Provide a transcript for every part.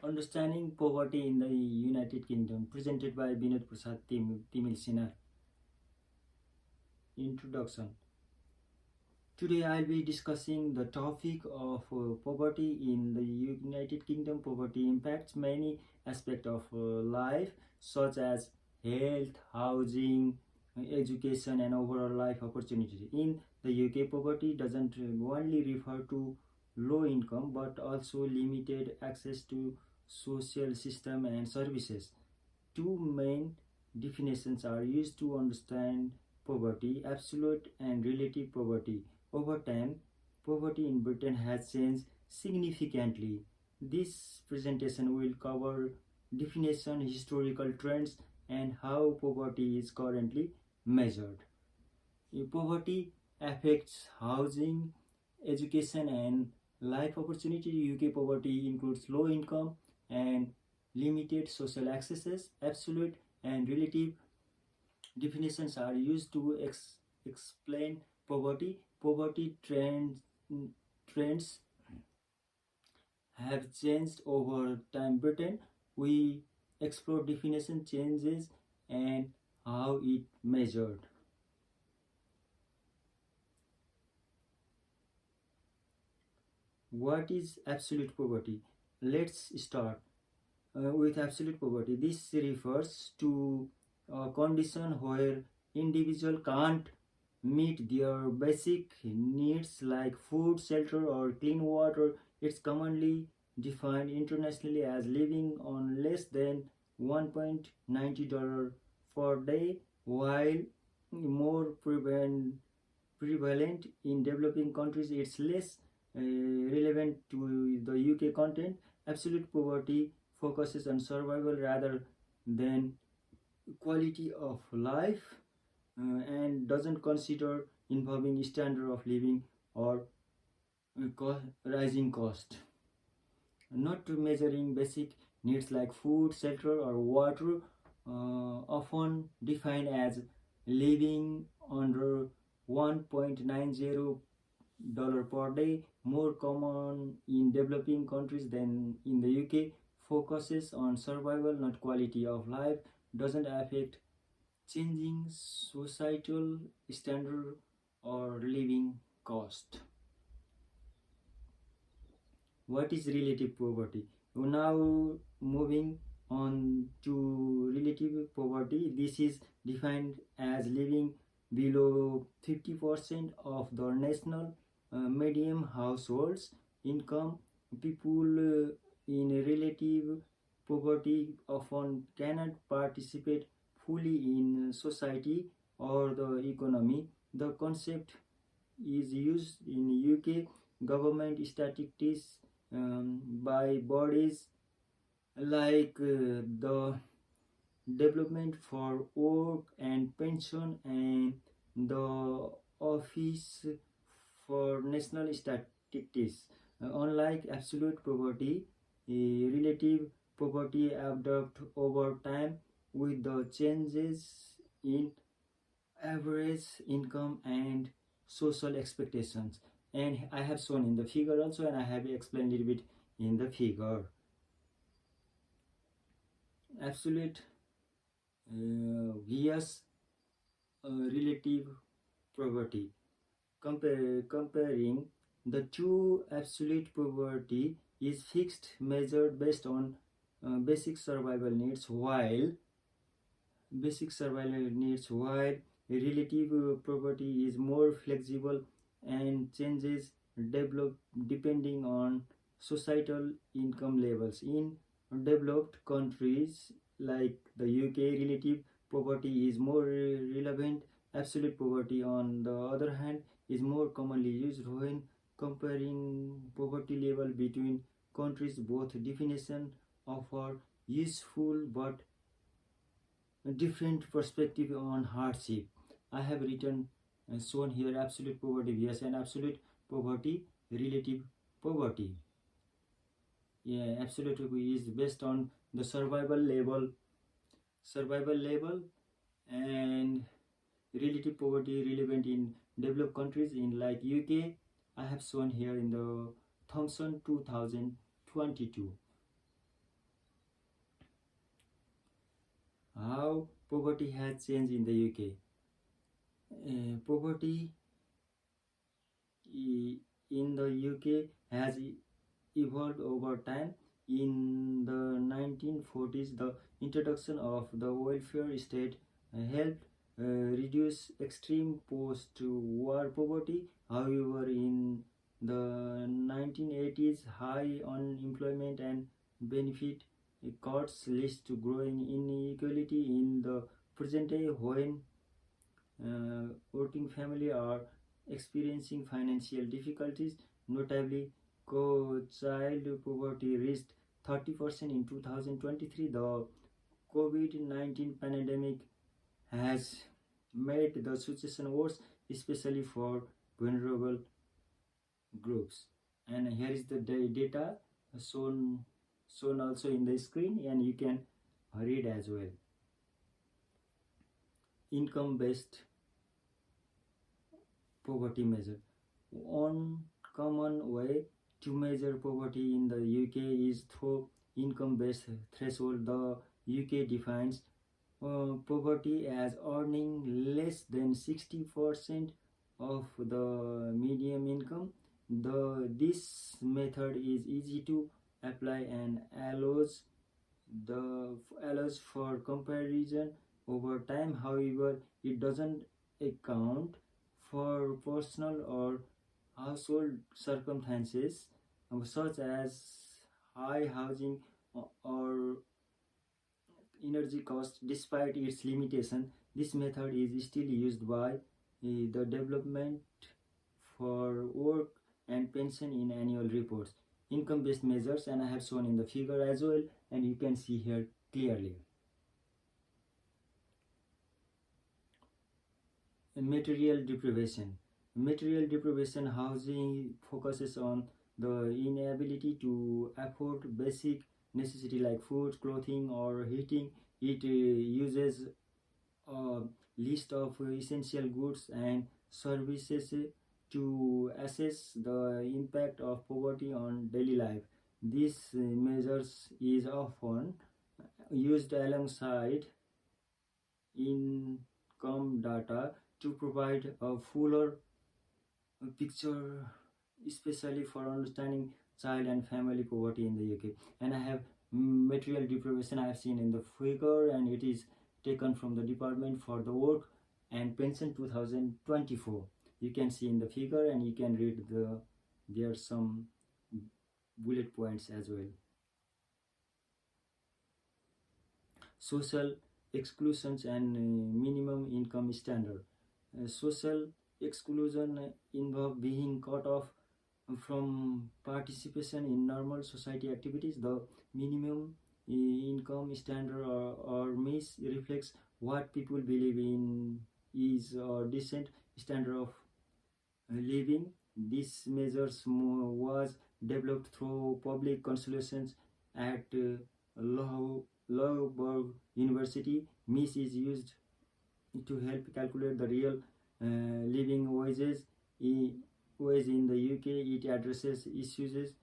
Understanding Poverty in the United Kingdom, presented by Binod Prasad Timil Sinar. Introduction. Today I'll be discussing the topic of poverty in the United Kingdom. Poverty impacts many aspects of life, such as health, housing, education, and overall life opportunities. In the UK, poverty doesn't only refer to low income but also limited access to social system and services. Two main definitions are used to understand poverty: absolute and relative poverty. Over time, poverty in Britain has changed significantly. This presentation will cover definition, historical trends, and how poverty is currently measured. Poverty affects housing, education, and life opportunity. UK poverty includes low income and limited social accesses. Absolute and relative definitions are used to explain poverty. Poverty trends have changed over time. Britain, we explore definition changes and how it measured. What is absolute poverty? Let's start with absolute poverty. This refers to a condition where individual can't meet their basic needs like food, shelter, or clean water. It's commonly defined internationally as living on less than $1.90 per day, while more prevalent in developing countries. It's less relevant to the UK content. Absolute poverty focuses on survival rather than quality of life and doesn't consider involving standard of living or rising cost. Not measuring basic needs like food, shelter, or water, often defined as living under $1.90 per day, more common in developing countries than in the UK, focuses on survival, not quality of life, doesn't affect changing societal standard or living cost. What is relative poverty? Now moving on to relative poverty. This is defined as living below 50% of the national median households income. People in relative poverty often cannot participate fully in society or the economy. The concept is used in UK government statistics by bodies like the Development for Work and Pension and the Office for National Statistics. Unlike absolute poverty, relative poverty adapts over time with the changes in average income and social expectations. And I have shown in the figure also, and I have explained a little bit in the figure. Absolute vs relative poverty. Comparing the two, absolute poverty is fixed, measured based on basic survival needs, while relative poverty is more flexible and changes develop depending on societal income levels. In developed countries like the UK, relative poverty is more relevant. Absolute poverty, on the other hand, is more commonly used when comparing poverty level between countries. Both definitions offer useful but different perspective on hardship. I have written and shown here absolute poverty yes and absolute poverty, relative poverty. Yeah, absolute is based on the survival level, and relative poverty relevant in developed countries in like UK. I have shown here in the Thompson 2022. How poverty has changed in the UK. Poverty in the UK has evolved over time. In the 1940s, the introduction of the welfare state helped reduce extreme post-war poverty. However, in the 1980s, high unemployment and benefit cuts led to growing inequality in the present day when working families are experiencing financial difficulties. Notably, child poverty reached 30% in 2023. The COVID-19 pandemic has made the situation worse, especially for vulnerable groups. And here is the data shown also in the screen, and you can read as well. Income based poverty measure. One common way to measure poverty in the UK is through income-based threshold. The UK defines poverty as earning less than 60% of the median income. This method is easy to apply and allows for comparison over time. However, it doesn't account for personal or household circumstances such as high housing or energy costs. Despite its limitation, this method is still used by the development for work and pension in annual reports. Income based measures, and I have shown in the figure as well, and you can see here clearly. Material deprivation. Material deprivation housing focuses on the inability to afford basic necessity like food, clothing, or heating. It uses a list of essential goods and services to assess the impact of poverty on daily life. This measures is often used alongside income data to provide a fuller picture, especially for understanding child and family poverty in the UK. And I have material deprivation I have seen in the figure, and it is taken from the Department for the Work and Pension 2024. You can see in the figure, and you can read there are some bullet points as well. Social exclusions and minimum income standard. Social exclusion involve being cut off from participation in normal society activities. The minimum income standard or MIS reflects what people believe in is a decent standard of living. This measures was developed through public consultations at Loughborough University. MIS is used to help calculate the real living wages in the UK. It addresses issues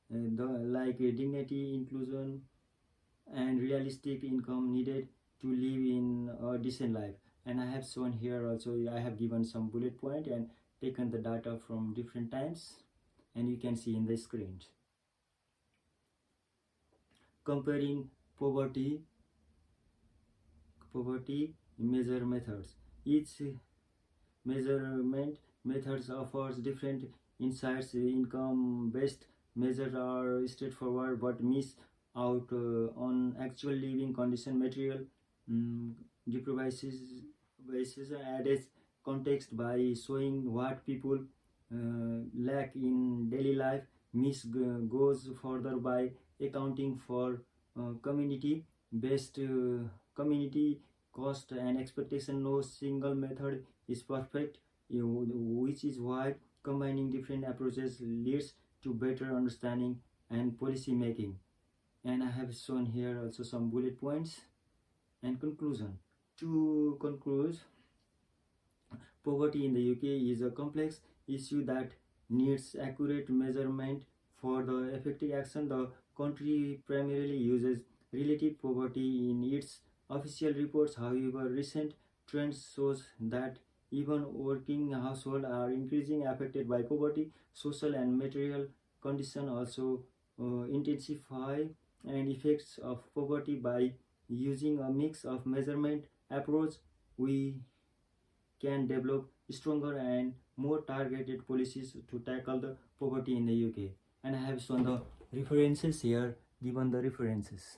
like dignity, inclusion, and realistic income needed to live in a decent life. And I have shown here also, I have given some bullet point and taken the data from different times, and you can see in the screen. Comparing poverty measure methods. Each measurement methods offers different insights. Income based measures are straightforward but miss out on actual living condition. Material deprivations adds context by showing what people lack in daily life. MIS goes further by accounting for community based community cost and expectation. No single method is perfect, which is why combining different approaches leads to better understanding and policy making. And I have shown here also some bullet points and conclusion. To conclude, poverty in the UK is a complex issue that needs accurate measurement for the effective action. The country primarily uses relative poverty in its official reports. However, recent trends shows that even working households are increasing affected by poverty. Social and material condition also intensify and effects of poverty. By using a mix of measurement approach, we can develop stronger and more targeted policies to tackle the poverty in the UK. And I have shown the references here, given the references.